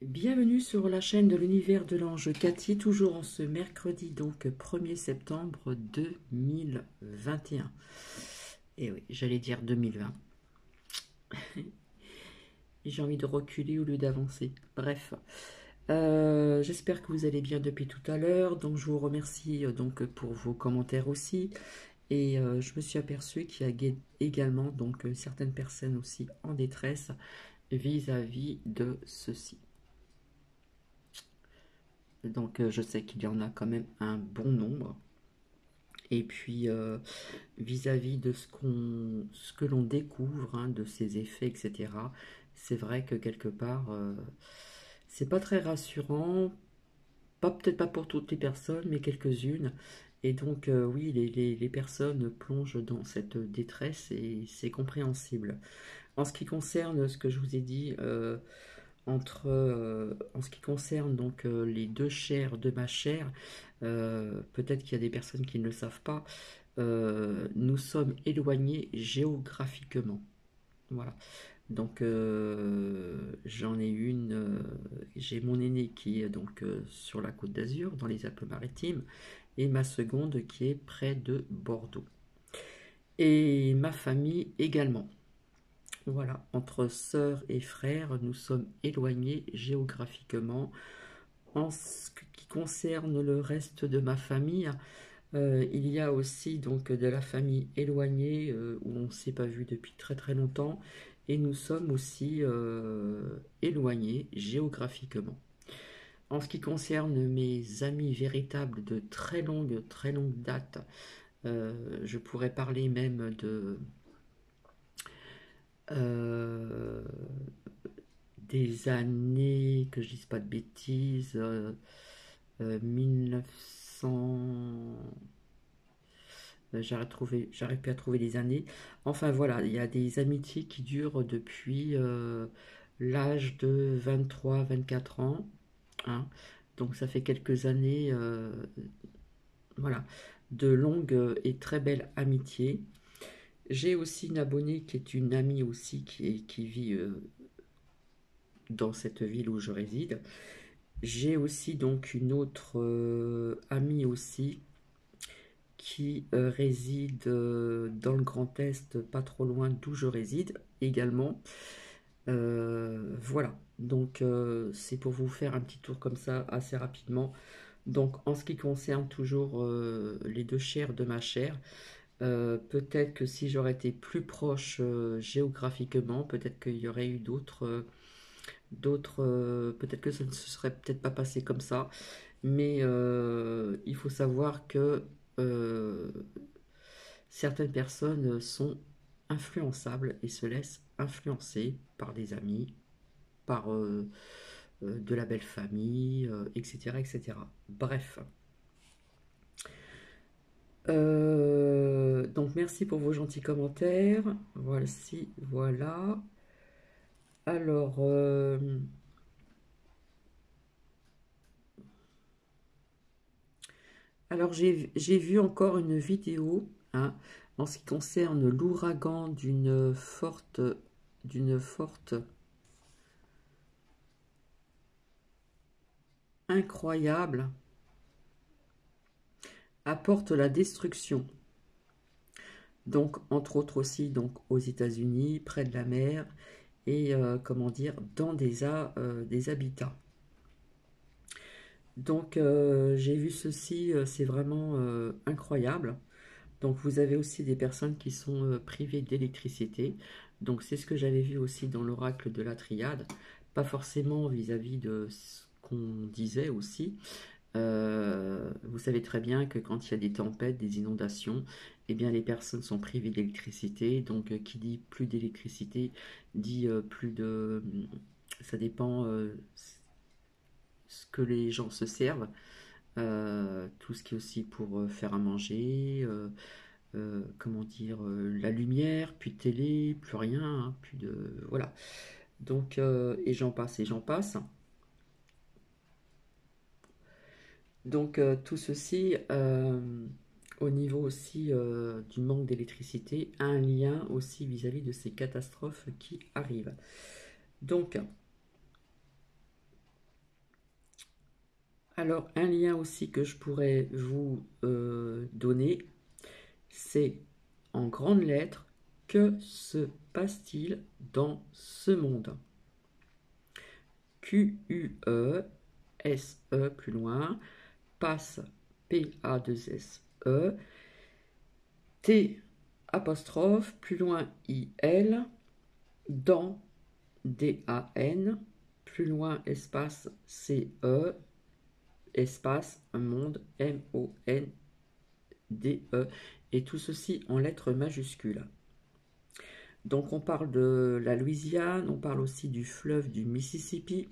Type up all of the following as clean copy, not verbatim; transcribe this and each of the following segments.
Bienvenue sur la chaîne de l'univers de l'ange Cathy, toujours en ce mercredi, donc 1er septembre 2021. Et oui, j'allais dire 2020. J'ai envie de reculer au lieu d'avancer. Bref, j'espère que vous allez bien depuis tout à l'heure. Donc je vous remercie donc pour vos commentaires aussi. Et je me suis aperçue qu'il y a également donc certaines personnes aussi en détresse vis-à-vis de ceci. Donc je sais qu'il y en a quand même un bon nombre. Et puis vis-à-vis de ce que l'on découvre, hein, de ces effets, etc., c'est vrai que quelque part, c'est pas très rassurant, pas peut-être pas pour toutes les personnes, mais quelques-unes. Et donc oui, les personnes plongent dans cette détresse et c'est compréhensible. En ce qui concerne ce que je vous ai dit, en ce qui concerne donc les deux chairs de ma chair, peut-être qu'il y a des personnes qui ne le savent pas, nous sommes éloignés géographiquement. Voilà. Donc j'en ai une, j'ai mon aîné qui est donc sur la Côte d'Azur, dans les Alpes-Maritimes, et ma seconde qui est près de Bordeaux. Et ma famille également. Voilà, entre sœurs et frères, nous sommes éloignés géographiquement. En ce qui concerne le reste de ma famille, il y a aussi donc de la famille éloignée où on ne s'est pas vu depuis très très longtemps et nous sommes aussi éloignés géographiquement. En ce qui concerne mes amis véritables de très longue date, je pourrais parler même de euh, des années, que je dise pas de bêtises, 1900. J'arrive plus à trouver les années. Enfin voilà, il y a des amitiés qui durent depuis l'âge de 23-24 ans, hein. Donc ça fait quelques années, voilà, de longues et très belles amitiés. J'ai aussi une abonnée qui est une amie aussi qui vit dans cette ville où je réside. J'ai aussi donc une autre amie aussi qui réside dans le Grand Est, pas trop loin d'où je réside également. Voilà, donc c'est pour vous faire un petit tour comme ça assez rapidement. Donc en ce qui concerne toujours les deux chairs de ma chair, peut-être que si j'aurais été plus proche géographiquement, peut-être qu'il y aurait eu peut-être que ça ne se serait peut-être pas passé comme ça, mais il faut savoir que euh, certaines personnes sont influençables et se laissent influencer par des amis, par de la belle famille, etc., etc. Bref. Donc merci pour vos gentils commentaires. Voici, voilà. Alors, alors j'ai vu encore une vidéo, hein, en ce qui concerne l'ouragan d'une forte incroyable apporte la destruction. Donc, entre autres aussi, donc aux États-Unis, près de la mer, et comment dire, dans des habitats. Donc, j'ai vu ceci, c'est vraiment incroyable. Donc, vous avez aussi des personnes qui sont privées d'électricité. Donc, c'est ce que j'avais vu aussi dans l'oracle de la triade. Pas forcément vis-à-vis de ce qu'on disait aussi, vous savez très bien que quand il y a des tempêtes, des inondations, eh bien les personnes sont privées d'électricité. Donc qui dit plus d'électricité dit plus de. Ça dépend ce que les gens se servent. Tout ce qui est aussi pour faire à manger, comment dire, la lumière, plus de télé, plus rien, hein, plus de. Voilà. Donc, et j'en passe et j'en passe. Donc tout ceci, au niveau aussi du manque d'électricité, a un lien aussi vis-à-vis de ces catastrophes qui arrivent. Donc, Alors, un lien aussi que je pourrais vous donner, c'est en grandes lettres, que se passe-t-il dans ce monde? Q-U-E-S-E plus loin, passe P-A-2-S-E, T apostrophe plus loin I-L, dans D-A-N, plus loin espace C-E, espace monde M-O-N-D-E, et tout ceci en lettres majuscules. Donc on parle de la Louisiane, on parle aussi du fleuve du Mississippi.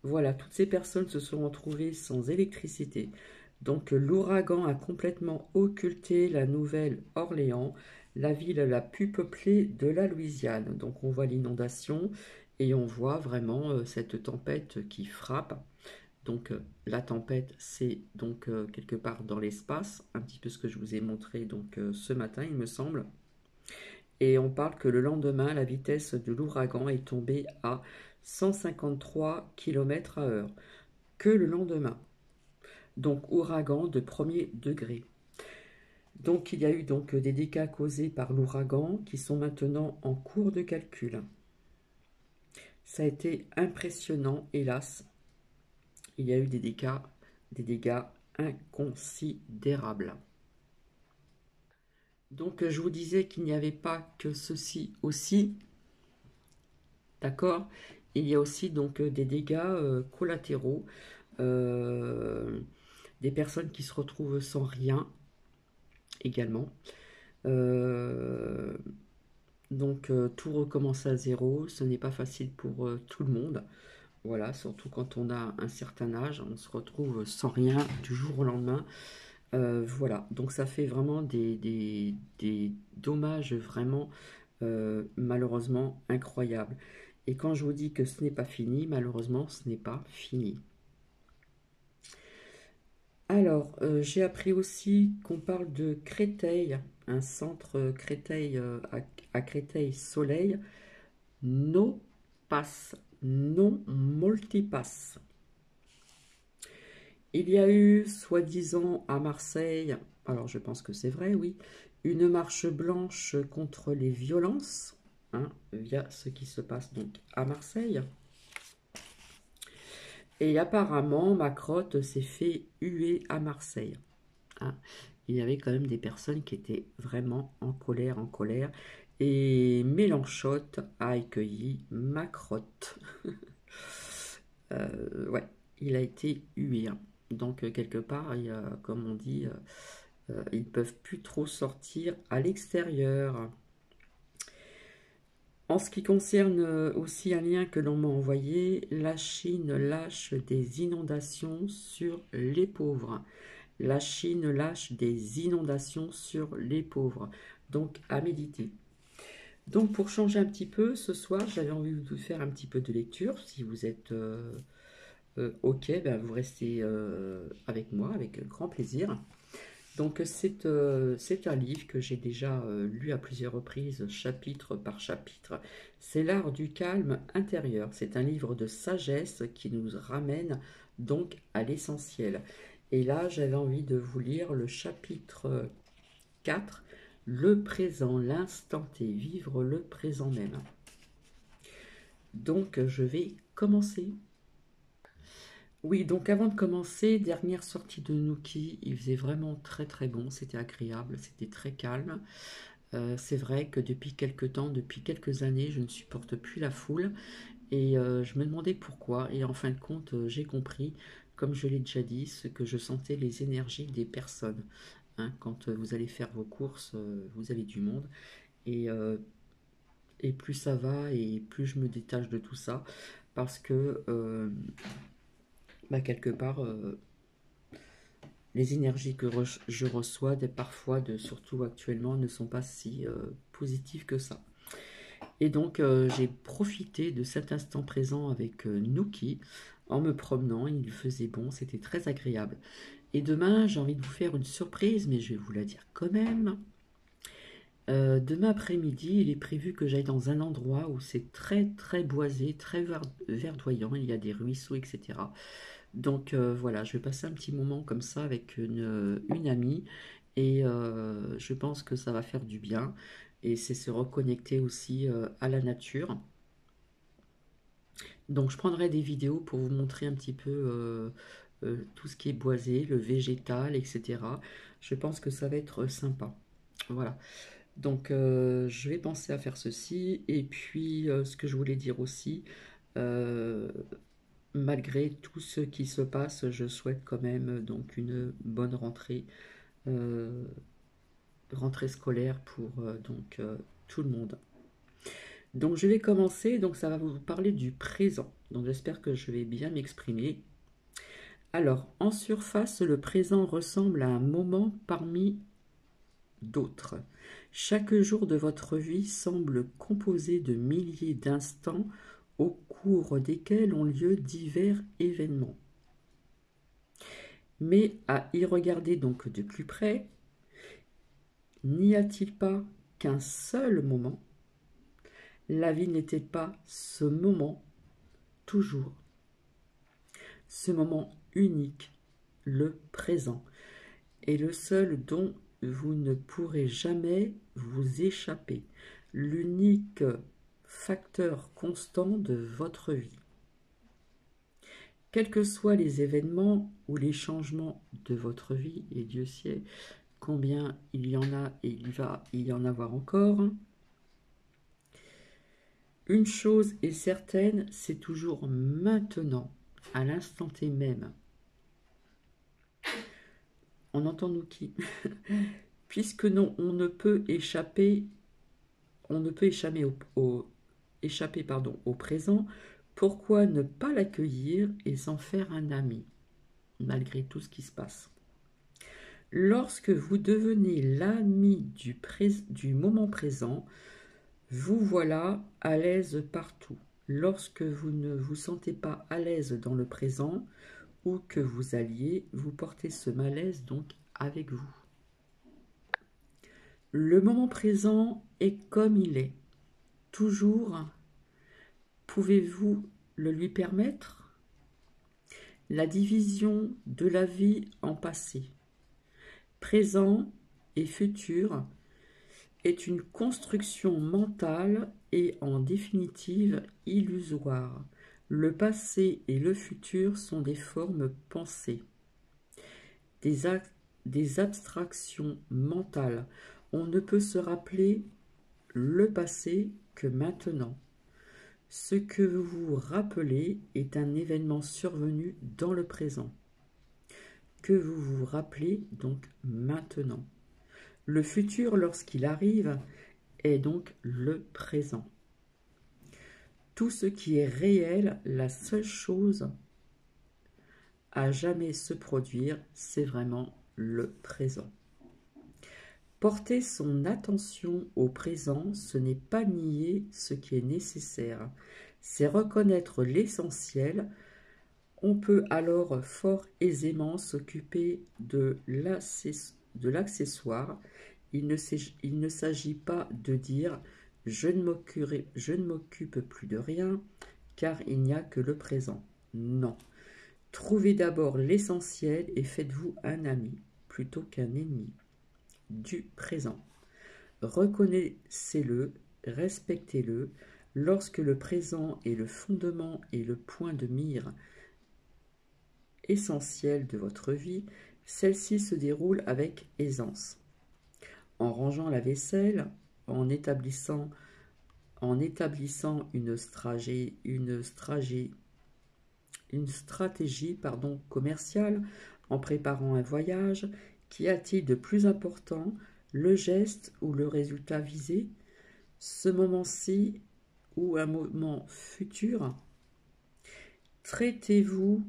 Voilà, toutes ces personnes se sont retrouvées sans électricité. Donc l'ouragan a complètement occulté la Nouvelle-Orléans, la ville la plus peuplée de la Louisiane. Donc on voit l'inondation et on voit vraiment cette tempête qui frappe. Donc la tempête, c'est donc quelque part dans l'espace, un petit peu ce que je vous ai montré donc ce matin, il me semble. Et on parle que le lendemain, la vitesse de l'ouragan est tombée à 153 km/h. Que le lendemain. Donc ouragan de premier degré. Donc il y a eu donc des dégâts causés par l'ouragan qui sont maintenant en cours de calcul. Ça a été impressionnant, hélas. Il y a eu des dégâts inconsidérables. Donc je vous disais qu'il n'y avait pas que ceci aussi, d'accord? Il y a aussi donc des dégâts collatéraux, des personnes qui se retrouvent sans rien également. Euh, donc tout recommence à zéro, ce n'est pas facile pour tout le monde. Voilà, surtout quand on a un certain âge, on se retrouve sans rien du jour au lendemain. Voilà, donc ça fait vraiment des dommages vraiment malheureusement incroyables. Et quand je vous dis que ce n'est pas fini, malheureusement ce n'est pas fini. Alors, j'ai appris aussi qu'on parle de Créteil, un centre Créteil à Créteil-Soleil, no pass, non multipass. Il y a eu, soi-disant, à Marseille, alors je pense que c'est vrai, oui, une marche blanche contre les violences, hein, via ce qui se passe donc à Marseille. Et apparemment, Macrotte s'est fait huer à Marseille. Hein. Il y avait quand même des personnes qui étaient vraiment en colère, en colère. Et Mélenchotte a accueilli Macrotte. Ouais, il a été hué. Hein. Donc, quelque part, il y a, comme on dit, ils ne peuvent plus trop sortir à l'extérieur. En ce qui concerne aussi un lien que l'on m'a envoyé, la Chine lâche des inondations sur les pauvres. La Chine lâche des inondations sur les pauvres. Donc à méditer. Donc pour changer un petit peu, ce soir, j'avais envie de vous faire un petit peu de lecture. Si vous êtes OK, ben, vous restez avec moi, avec grand plaisir. Donc c'est un livre que j'ai déjà lu à plusieurs reprises, chapitre par chapitre. C'est l'art du calme intérieur. C'est un livre de sagesse qui nous ramène donc à l'essentiel. Et là, j'avais envie de vous lire le chapitre 4, le présent, l'instant T, vivre le présent même. Donc je vais commencer. Oui, donc avant de commencer, dernière sortie de Nookie, il faisait vraiment très très bon, c'était agréable, c'était très calme. C'est vrai que depuis quelques temps, depuis quelques années, je ne supporte plus la foule et je me demandais pourquoi. Et en fin de compte, j'ai compris, comme je l'ai déjà dit, ce que je sentais les énergies des personnes. Hein, quand vous allez faire vos courses, vous avez du monde et, euh, et plus ça va et plus je me détache de tout ça parce que bah, quelque part les énergies que je reçois parfois, surtout actuellement, ne sont pas si positives que ça. Et donc j'ai profité de cet instant présent avec Nookie en me promenant, il faisait bon, c'était très agréable. Et demain, j'ai envie de vous faire une surprise, mais je vais vous la dire quand même. Demain après-midi, il est prévu que j'aille dans un endroit où c'est très très boisé, très verdoyant, il y a des ruisseaux, etc. Donc voilà, je vais passer un petit moment comme ça avec une amie et je pense que ça va faire du bien et c'est se reconnecter aussi à la nature. Donc je prendrai des vidéos pour vous montrer un petit peu tout ce qui est boisé, le végétal, etc. Je pense que ça va être sympa. Voilà. Donc je vais penser à faire ceci. Et puis ce que je voulais dire aussi, euh, malgré tout ce qui se passe, je souhaite quand même donc une bonne euh, rentrée scolaire pour tout le monde. Donc je vais commencer, donc ça va vous parler du présent. Donc j'espère que je vais bien m'exprimer. Alors, en surface, le présent ressemble à un moment parmi d'autres. Chaque jour de votre vie semble composé de milliers d'instants au cours desquels ont lieu divers événements. Mais à y regarder donc de plus près, n'y a-t-il pas qu'un seul moment? La vie n'était pas ce moment toujours, ce moment unique, le présent, est le seul dont vous ne pourrez jamais vous échapper, l'unique facteur constant de votre vie. Quels que soient les événements ou les changements de votre vie, et Dieu sait combien il y en a et il va y en avoir encore, une chose est certaine, c'est toujours maintenant, à l'instant T même. On entend nous qui puisque non, on ne peut échapper au présent, pourquoi ne pas l'accueillir et s'en faire un ami, malgré tout ce qui se passe? Lorsque vous devenez l'ami du moment présent, vous voilà à l'aise partout. Lorsque vous ne vous sentez pas à l'aise dans le présent, où que vous alliez, vous portez ce malaise donc avec vous. Le moment présent est comme il est. Toujours, pouvez-vous le lui permettre? La division de la vie en passé, présent et futur est une construction mentale et en définitive illusoire. Le passé et le futur sont des formes pensées, des abstractions mentales. On ne peut se rappeler le passé que maintenant. Ce que vous vous rappelez est un événement survenu dans le présent, que vous vous rappelez donc maintenant. Le futur, lorsqu'il arrive, est donc le présent. Tout ce qui est réel, la seule chose à jamais se produire, c'est vraiment le présent. Porter son attention au présent, ce n'est pas nier ce qui est nécessaire, c'est reconnaître l'essentiel. On peut alors fort aisément s'occuper de l'accessoire. Il ne s'agit pas de dire je ne m'occupe plus de rien car il n'y a que le présent. Non. Trouvez d'abord l'essentiel et faites-vous un ami plutôt qu'un ennemi du présent. Reconnaissez-le, respectez-le. Lorsque le présent est le fondement et le point de mire essentiel de votre vie, celle-ci se déroule avec aisance. En rangeant la vaisselle, en établissant une stratégie commerciale, en préparant un voyage, qu'y a-t-il de plus important, le geste ou le résultat visé, ce moment-ci ou un moment futur? Traitez-vous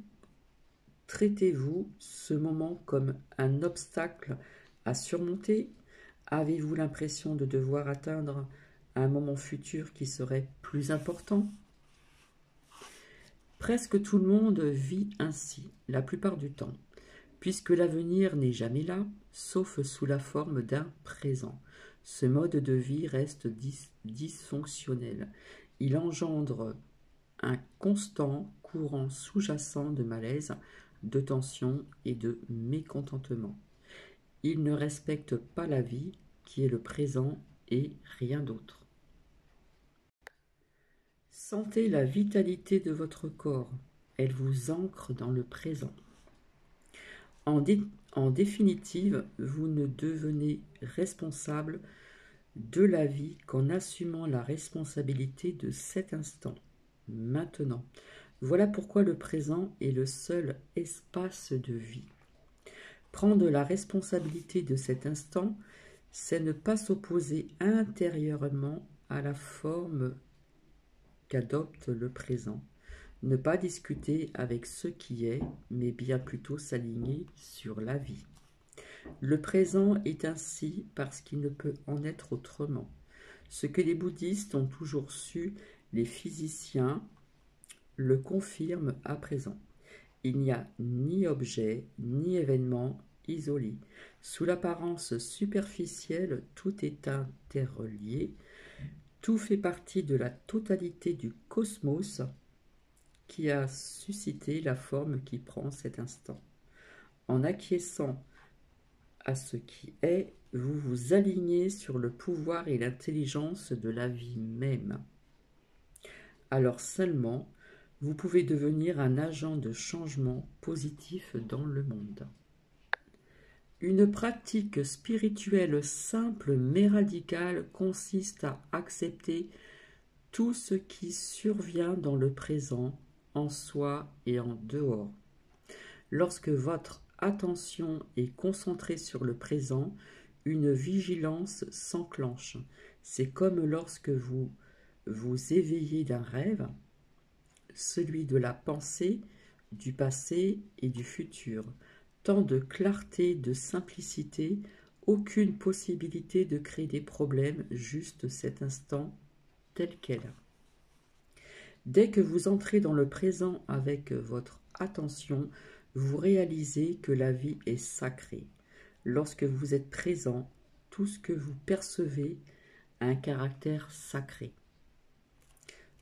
ce moment comme un obstacle à surmonter? Avez-vous l'impression de devoir atteindre un moment futur qui serait plus important? Presque tout le monde vit ainsi, la plupart du temps, puisque l'avenir n'est jamais là, sauf sous la forme d'un présent. Ce mode de vie reste dysfonctionnel. Il engendre un constant courant sous-jacent de malaise, de tension et de mécontentement. Il ne respecte pas la vie, qui est le présent et rien d'autre. Sentez la vitalité de votre corps. Elle vous ancre dans le présent. En définitive, vous ne devenez responsable de la vie qu'en assumant la responsabilité de cet instant, maintenant. Voilà pourquoi le présent est le seul espace de vie. Prendre la responsabilité de cet instant, c'est ne pas s'opposer intérieurement à la forme qu'adopte le présent. Ne pas discuter avec ce qui est, mais bien plutôt s'aligner sur la vie. Le présent est ainsi parce qu'il ne peut en être autrement. Ce que les bouddhistes ont toujours su, les physiciens le confirment à présent. Il n'y a ni objet, ni événement isolé. Sous l'apparence superficielle, tout est interrelié. Tout fait partie de la totalité du cosmos qui a suscité la forme qui prend cet instant. En acquiesçant à ce qui est, vous vous alignez sur le pouvoir et l'intelligence de la vie même. Alors seulement, vous pouvez devenir un agent de changement positif dans le monde. Une pratique spirituelle simple mais radicale consiste à accepter tout ce qui survient dans le présent, en soi et en dehors. Lorsque votre attention est concentrée sur le présent, une vigilance s'enclenche. C'est comme lorsque vous vous éveillez d'un rêve, celui de la pensée, du passé et du futur. Tant de clarté, de simplicité, aucune possibilité de créer des problèmes, juste cet instant tel quel. Dès que vous entrez dans le présent avec votre attention, vous réalisez que la vie est sacrée. Lorsque vous êtes présent, tout ce que vous percevez a un caractère sacré.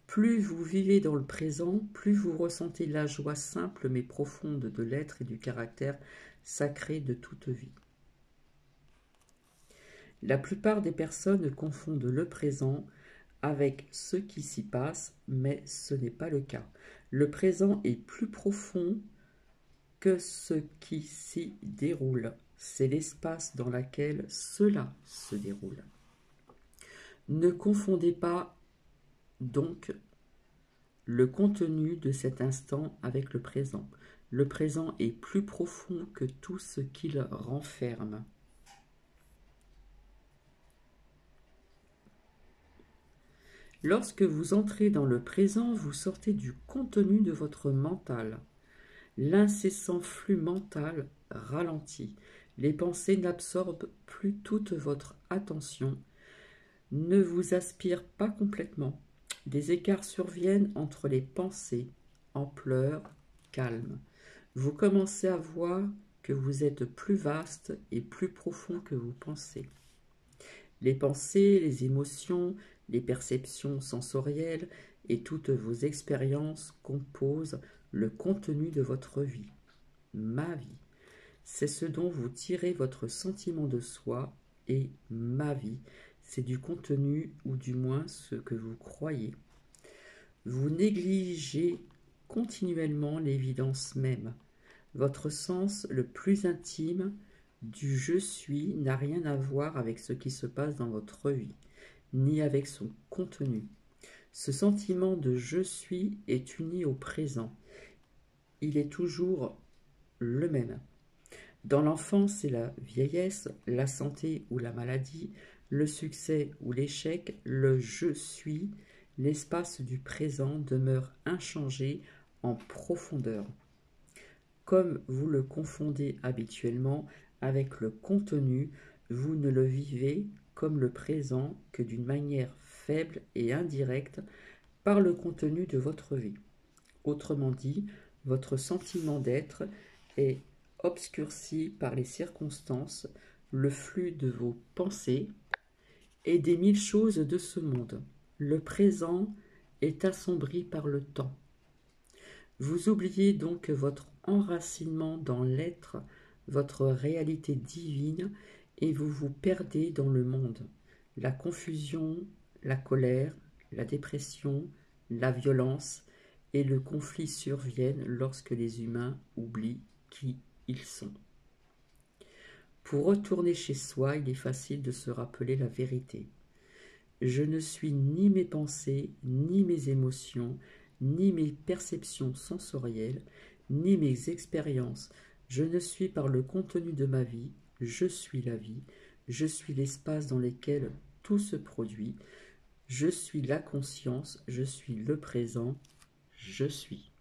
Plus vous vivez dans le présent, plus vous ressentez la joie simple mais profonde de l'être et du caractère sacré de toute vie. La plupart des personnes confondent le présent avec ce qui s'y passe, mais ce n'est pas le cas. Le présent est plus profond que ce qui s'y déroule. C'est l'espace dans lequel cela se déroule. Ne confondez pas donc le contenu de cet instant avec le présent. Le présent est plus profond que tout ce qu'il renferme. Lorsque vous entrez dans le présent, vous sortez du contenu de votre mental. L'incessant flux mental ralentit. Les pensées n'absorbent plus toute votre attention, ne vous aspirent pas complètement. Des écarts surviennent entre les pensées, ampleur, calme. Vous commencez à voir que vous êtes plus vaste et plus profond que vous pensez. Les pensées, les émotions, les perceptions sensorielles et toutes vos expériences composent le contenu de votre vie. Ma vie, c'est ce dont vous tirez votre sentiment de soi, et ma vie, c'est du contenu ou du moins ce que vous croyez. Vous négligez continuellement l'évidence même. Votre sens le plus intime du je suis n'a rien à voir avec ce qui se passe dans votre vie, ni avec son contenu. Ce sentiment de je suis est uni au présent. Il est toujours le même. Dans l'enfance et la vieillesse, la santé ou la maladie, le succès ou l'échec, le je suis, l'espace du présent demeure inchangé en profondeur. Comme vous le confondez habituellement avec le contenu, vous ne le vivez comme le présent que d'une manière faible et indirecte par le contenu de votre vie. Autrement dit, votre sentiment d'être est obscurci par les circonstances, le flux de vos pensées et des mille choses de ce monde. Le présent est assombri par le temps. Vous oubliez donc votre enracinement dans l'être, votre réalité divine, et vous vous perdez dans le monde. La confusion, la colère, la dépression, la violence et le conflit surviennent lorsque les humains oublient qui ils sont. Pour retourner chez soi, il est facile de se rappeler la vérité. Je ne suis ni mes pensées, ni mes émotions, ni mes perceptions sensorielles, ni mes expériences. Je ne suis par le contenu de ma vie, je suis la vie, je suis l'espace dans lequel tout se produit, je suis la conscience, je suis le présent, je suis.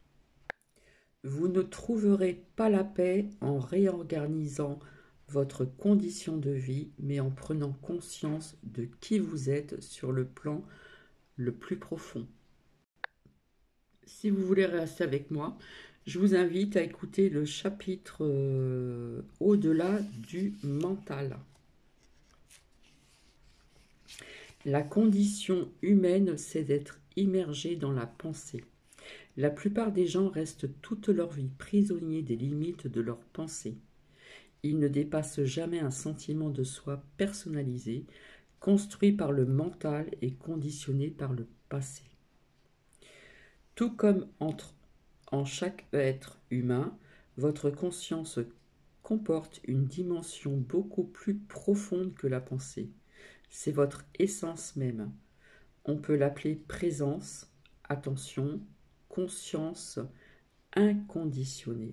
Vous ne trouverez pas la paix en réorganisant votre condition de vie, mais en prenant conscience de qui vous êtes sur le plan le plus profond. Si vous voulez rester avec moi, je vous invite à écouter le chapitre Au-delà du mental. La condition humaine, c'est d'être immergé dans la pensée. La plupart des gens restent toute leur vie prisonniers des limites de leur pensée. Ils ne dépassent jamais un sentiment de soi personnalisé, construit par le mental et conditionné par le passé. Tout comme en chaque être humain, votre conscience comporte une dimension beaucoup plus profonde que la pensée. C'est votre essence même. On peut l'appeler présence, attention, conscience inconditionnée.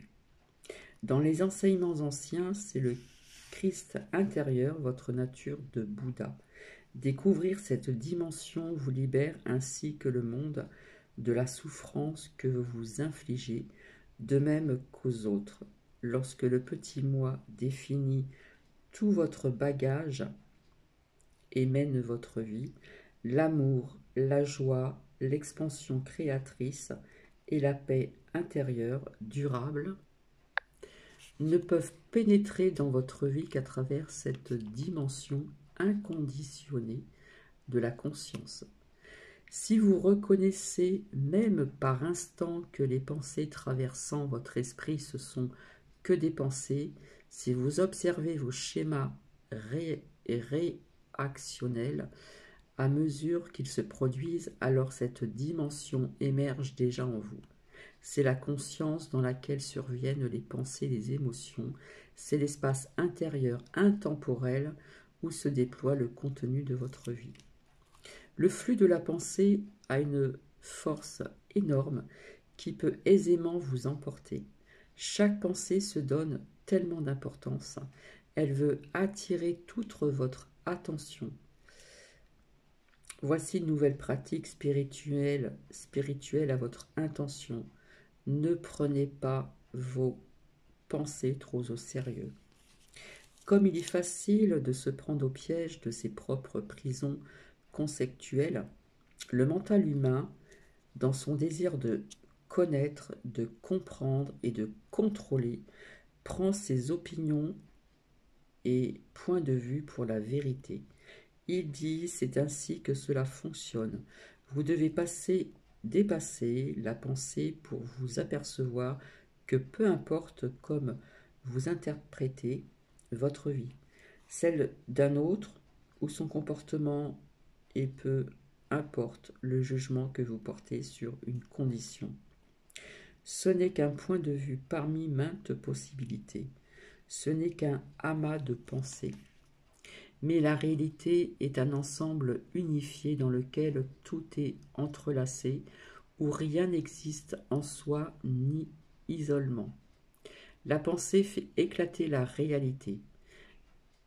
Dans les enseignements anciens, c'est le Christ intérieur, votre nature de Bouddha. Découvrir cette dimension vous libère ainsi que le monde de la souffrance que vous vous infligez, de même qu'aux autres. Lorsque le petit moi définit tout votre bagage et mène votre vie, l'amour, la joie, l'expansion créatrice et la paix intérieure durable ne peuvent pénétrer dans votre vie qu'à travers cette dimension inconditionnée de la conscience. Si vous reconnaissez même par instant que les pensées traversant votre esprit ce sont que des pensées, si vous observez vos schémas réactionnels à mesure qu'ils se produisent, alors cette dimension émerge déjà en vous. C'est la conscience dans laquelle surviennent les pensées, les émotions. C'est l'espace intérieur intemporel où se déploie le contenu de votre vie. Le flux de la pensée a une force énorme qui peut aisément vous emporter. Chaque pensée se donne tellement d'importance. Elle veut attirer toute votre attention. Voici une nouvelle pratique spirituelle à votre intention. Ne prenez pas vos pensées trop au sérieux. Comme il est facile de se prendre au piège de ses propres prisons conceptuelles, le mental humain, dans son désir de connaître, de comprendre et de contrôler, prend ses opinions et points de vue pour la vérité. Il dit, c'est ainsi que cela fonctionne. Vous devez dépasser la pensée pour vous apercevoir que peu importe comme vous interprétez votre vie, celle d'un autre ou son comportement, et peu importe le jugement que vous portez sur une condition. Ce n'est qu'un point de vue parmi maintes possibilités. Ce n'est qu'un amas de pensées. Mais la réalité est un ensemble unifié dans lequel tout est entrelacé, où rien n'existe en soi ni isolement. La pensée fait éclater la réalité.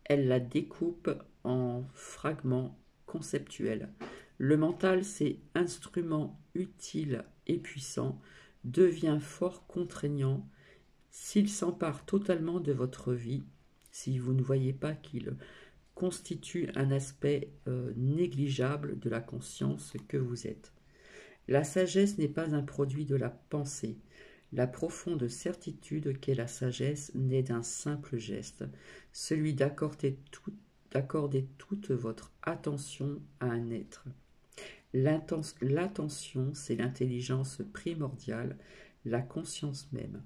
Elle la découpe en fragments conceptuels. Le mental, c'est instrument utile et puissant, devient fort contraignant s'il s'empare totalement de votre vie, si vous ne voyez pas qu'il constitue un aspect négligeable de la conscience que vous êtes. La sagesse n'est pas un produit de la pensée. La profonde certitude qu'est la sagesse naît d'un simple geste, celui d'accorder d'accorder toute votre attention à un être. L'attention, c'est l'intelligence primordiale, la conscience même.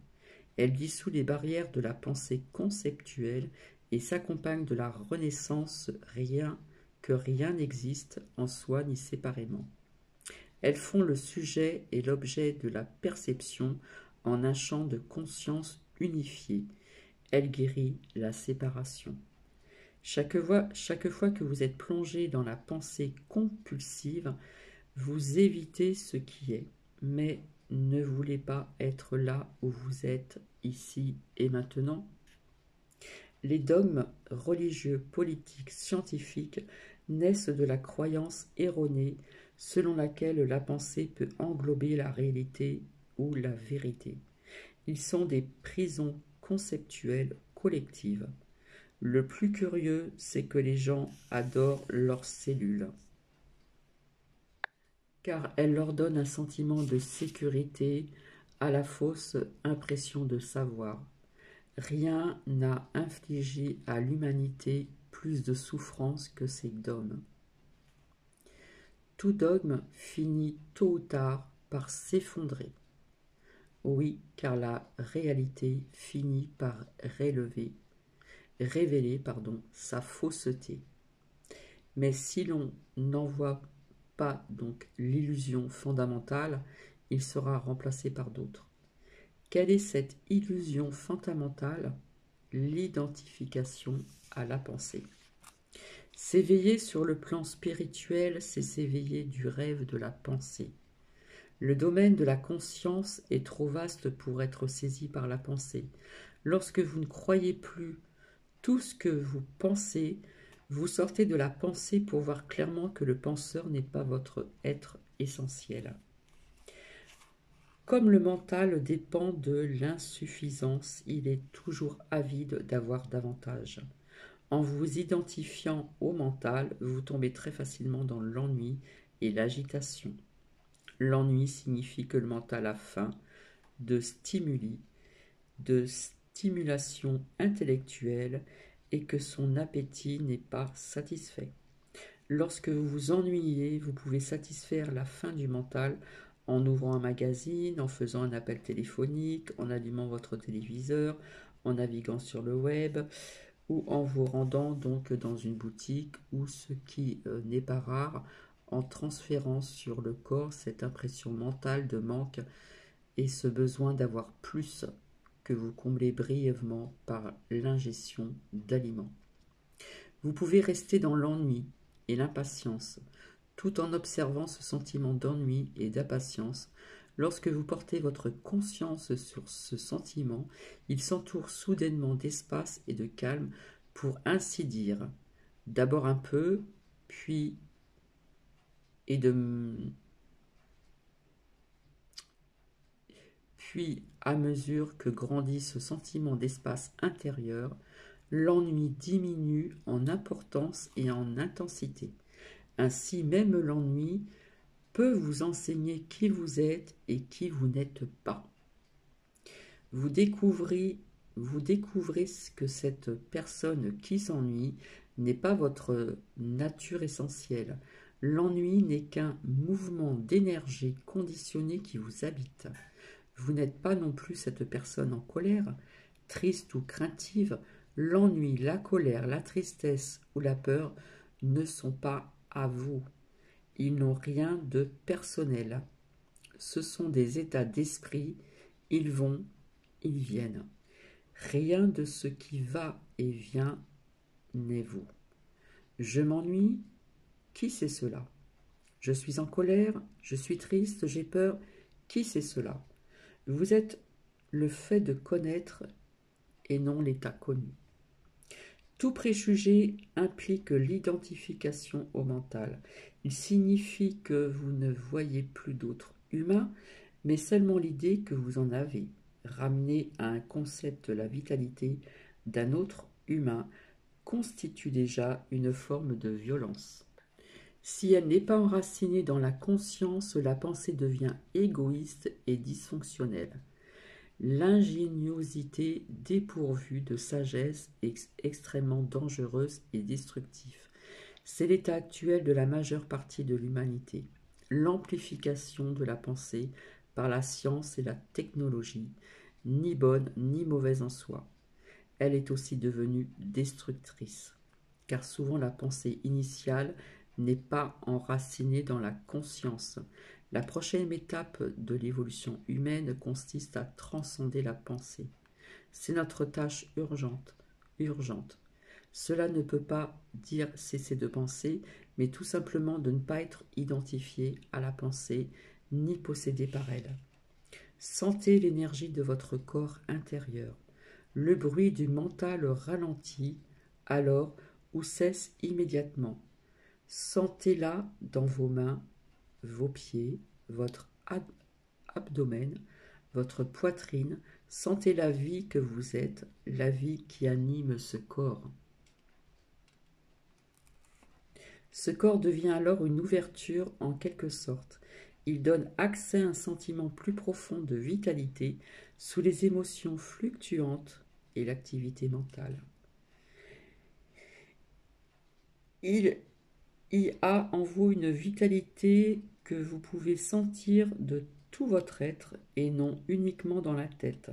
Elle dissout les barrières de la pensée conceptuelle et s'accompagne de la renaissance que rien n'existe en soi ni séparément. Elles font le sujet et l'objet de la perception en un champ de conscience unifié. Elle guérit la séparation. Chaque fois que vous êtes plongé dans la pensée compulsive, vous évitez ce qui est, mais ne voulez pas être là où vous êtes, ici et maintenant. Les dogmes religieux, politiques, scientifiques naissent de la croyance erronée selon laquelle la pensée peut englober la réalité ou la vérité. Ils sont des prisons conceptuelles collectives. Le plus curieux, c'est que les gens adorent leurs cellules, car elles leur donnent un sentiment de sécurité à la fausse impression de savoir. Rien n'a infligé à l'humanité plus de souffrance que ces dogmes. Tout dogme finit tôt ou tard par s'effondrer. Oui, car la réalité finit par révéler sa fausseté. Mais si l'on n'en voit pas donc l'illusion fondamentale, il sera remplacé par d'autres. Quelle est cette illusion fondamentale? L'identification à la pensée. S'éveiller sur le plan spirituel, c'est s'éveiller du rêve de la pensée. Le domaine de la conscience est trop vaste pour être saisi par la pensée. Lorsque vous ne croyez plus tout ce que vous pensez, vous sortez de la pensée pour voir clairement que le penseur n'est pas votre être essentiel. Comme le mental dépend de l'insuffisance, il est toujours avide d'avoir davantage. En vous identifiant au mental, vous tombez très facilement dans l'ennui et l'agitation. L'ennui signifie que le mental a faim de stimuli, de stimulation intellectuelle et que son appétit n'est pas satisfait. Lorsque vous vous ennuyez, vous pouvez satisfaire la faim du mental en ouvrant un magazine, en faisant un appel téléphonique, en allumant votre téléviseur, en naviguant sur le web ou en vous rendant donc dans une boutique ou, ce qui n'est pas rare, en transférant sur le corps cette impression mentale de manque et ce besoin d'avoir plus que vous comblez brièvement par l'ingestion d'aliments. Vous pouvez rester dans l'ennui et l'impatience, tout en observant ce sentiment d'ennui et d'impatience. Lorsque vous portez votre conscience sur ce sentiment, il s'entoure soudainement d'espace et de calme, pour ainsi dire, d'abord un peu, puis à mesure que grandit ce sentiment d'espace intérieur, l'ennui diminue en importance et en intensité. Ainsi, même l'ennui peut vous enseigner qui vous êtes et qui vous n'êtes pas. Vous découvrez que cette personne qui s'ennuie n'est pas votre nature essentielle. L'ennui n'est qu'un mouvement d'énergie conditionnée qui vous habite. Vous n'êtes pas non plus cette personne en colère, triste ou craintive. L'ennui, la colère, la tristesse ou la peur ne sont pas à vous. Ils n'ont rien de personnel. Ce sont des états d'esprit. Ils vont, ils viennent. Rien de ce qui va et vient n'est vous. Je m'ennuie. Qui c'est cela? Je suis en colère. Je suis triste. J'ai peur. Qui c'est cela? Vous êtes le fait de connaître et non l'état connu. Tout préjugé implique l'identification au mental. Il signifie que vous ne voyez plus d'autres humains, mais seulement l'idée que vous en avez. Ramener à un concept la vitalité d'un autre humain constitue déjà une forme de violence. Si elle n'est pas enracinée dans la conscience, la pensée devient égoïste et dysfonctionnelle. l'ingéniosité dépourvue de sagesse est extrêmement dangereuse et destructive. C'est l'état actuel de la majeure partie de l'humanité. L'amplification de la pensée par la science et la technologie, ni bonne ni mauvaise en soi. Elle est aussi devenue destructrice, car souvent la pensée initiale n'est pas enracinée dans la conscience. La prochaine étape de l'évolution humaine consiste à transcender la pensée. C'est notre tâche urgente, urgente. Cela ne peut pas dire cesser de penser, mais tout simplement de ne pas être identifié à la pensée, ni possédé par elle. Sentez l'énergie de votre corps intérieur. Le bruit du mental ralentit alors ou cesse immédiatement. Sentez-la dans vos mains, vos pieds, votre abdomen, votre poitrine. Sentez la vie que vous êtes, la vie qui anime ce corps. Ce corps devient alors une ouverture en quelque sorte. Il donne accès à un sentiment plus profond de vitalité sous les émotions fluctuantes et l'activité mentale. Il y a en vous une vitalité que vous pouvez sentir de tout votre être et non uniquement dans la tête.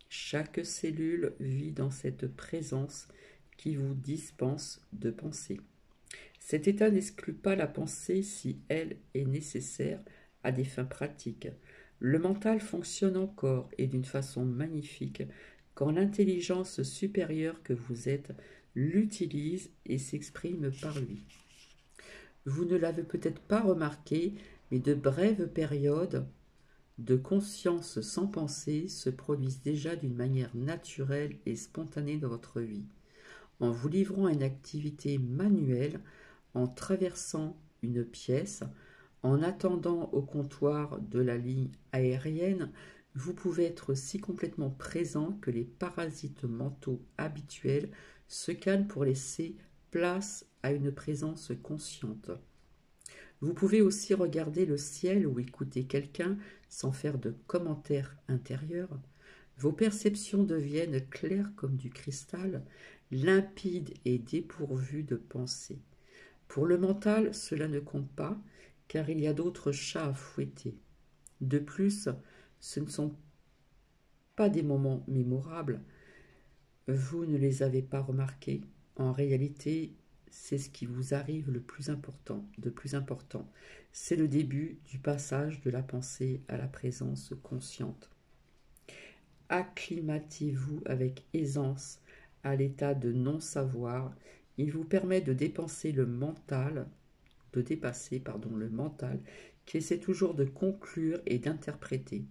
Chaque cellule vit dans cette présence qui vous dispense de penser. Cet état n'exclut pas la pensée si elle est nécessaire à des fins pratiques. Le mental fonctionne encore et d'une façon magnifique quand l'intelligence supérieure que vous êtes l'utilise et s'exprime par lui. Vous ne l'avez peut-être pas remarqué, mais de brèves périodes de conscience sans pensée se produisent déjà d'une manière naturelle et spontanée dans votre vie. En vous livrant à une activité manuelle, en traversant une pièce, en attendant au comptoir de la ligne aérienne, vous pouvez être si complètement présent que les parasites mentaux habituels se calment pour laisser place à une présence consciente. Vous pouvez aussi regarder le ciel ou écouter quelqu'un sans faire de commentaires intérieurs. Vos perceptions deviennent claires comme du cristal, limpides et dépourvues de pensée. Pour le mental, cela ne compte pas, car il y a d'autres chats à fouetter. De plus, ce ne sont pas des moments mémorables. Vous ne les avez pas remarqués. En réalité, c'est ce qui vous arrive le plus important, de plus important. C'est le début du passage de la pensée à la présence consciente. Acclimatez-vous avec aisance à l'état de non-savoir. Il vous permet de dépasser le mental qui essaie toujours de conclure et d'interpréter,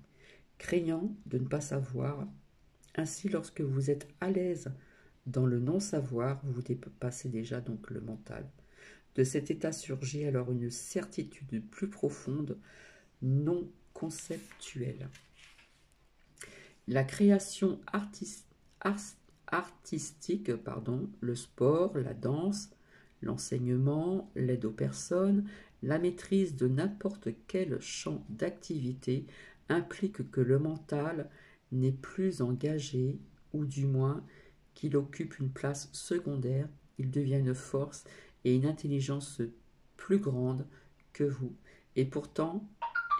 craignant de ne pas savoir. Ainsi, lorsque vous êtes à l'aise dans le non-savoir, vous dépassez déjà donc le mental. De cet état surgit alors une certitude plus profonde, non conceptuelle. La création artistique, le sport, la danse, l'enseignement, l'aide aux personnes, la maîtrise de n'importe quel champ d'activité implique que le mental n'est plus engagé, ou du moins qu'il occupe une place secondaire, il devient une force et une intelligence plus grande que vous, et pourtant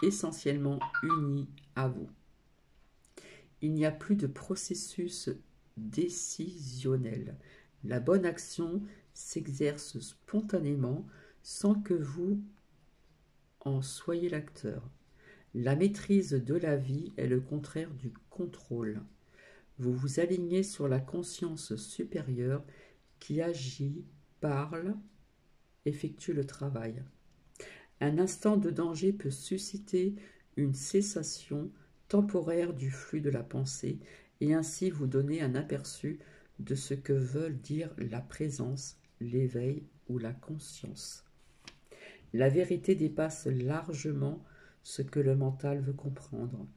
essentiellement unis à vous. Il n'y a plus de processus décisionnel. La bonne action s'exerce spontanément sans que vous en soyez l'acteur. La maîtrise de la vie est le contraire du contrôle. Vous vous alignez sur la conscience supérieure qui agit, parle, effectue le travail. Un instant de danger peut susciter une cessation temporaire du flux de la pensée et ainsi vous donner un aperçu de ce que veulent dire la présence, l'éveil ou la conscience. La vérité dépasse largement ce que le mental veut comprendre.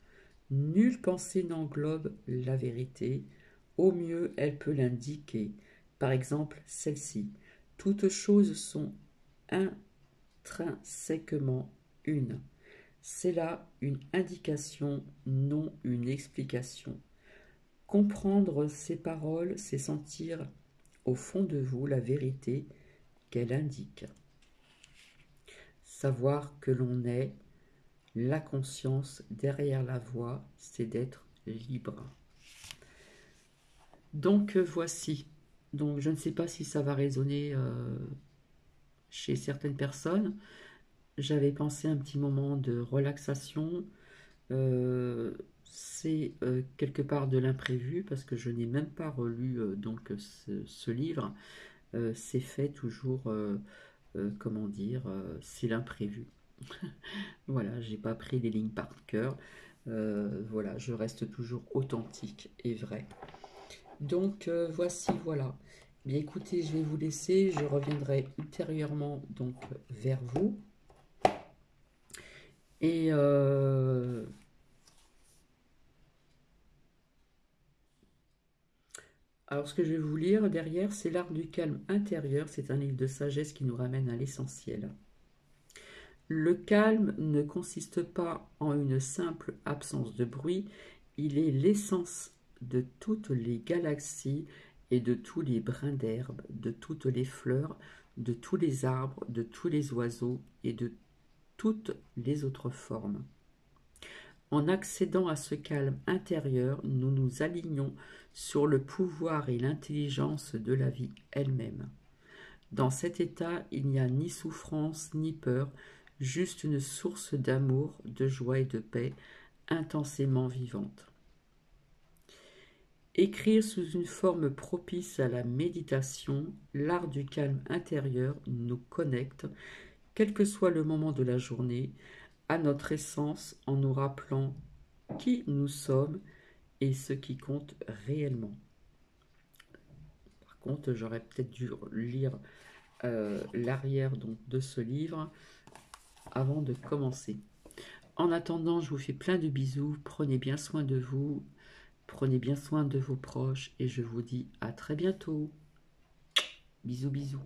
Nulle pensée n'englobe la vérité, au mieux elle peut l'indiquer. Par exemple, celle-ci. Toutes choses sont intrinsèquement une. C'est là une indication, non une explication. Comprendre ces paroles, c'est sentir au fond de vous la vérité qu'elle indique. Savoir que l'on est la conscience derrière la voix, c'est d'être libre. Donc voici. Donc je ne sais pas si ça va résonner chez certaines personnes. J'avais pensé un petit moment de relaxation. C'est quelque part de l'imprévu parce que je n'ai même pas relu donc ce livre. C'est fait toujours, comment dire, c'est l'imprévu. Voilà, j'ai pas pris les lignes par cœur. Voilà, je reste toujours authentique et vrai. Donc voici, voilà. Bien écoutez, je vais vous laisser. Je reviendrai ultérieurement donc vers vous. Et alors ce que je vais vous lire derrière, c'est L'art du calme intérieur. C'est un livre de sagesse qui nous ramène à l'essentiel. Le calme ne consiste pas en une simple absence de bruit, il est l'essence de toutes les galaxies et de tous les brins d'herbe, de toutes les fleurs, de tous les arbres, de tous les oiseaux et de toutes les autres formes. En accédant à ce calme intérieur, nous nous alignons sur le pouvoir et l'intelligence de la vie elle-même. Dans cet état, il n'y a ni souffrance ni peur, juste une source d'amour, de joie et de paix intensément vivante. Écrire sous une forme propice à la méditation, l'art du calme intérieur nous connecte, quel que soit le moment de la journée, à notre essence en nous rappelant qui nous sommes et ce qui compte réellement. Par contre, j'aurais peut-être dû lire l'arrière donc de ce livre avant de commencer. En attendant, je vous fais plein de bisous, prenez bien soin de vous, prenez bien soin de vos proches et je vous dis à très bientôt. Bisous bisous.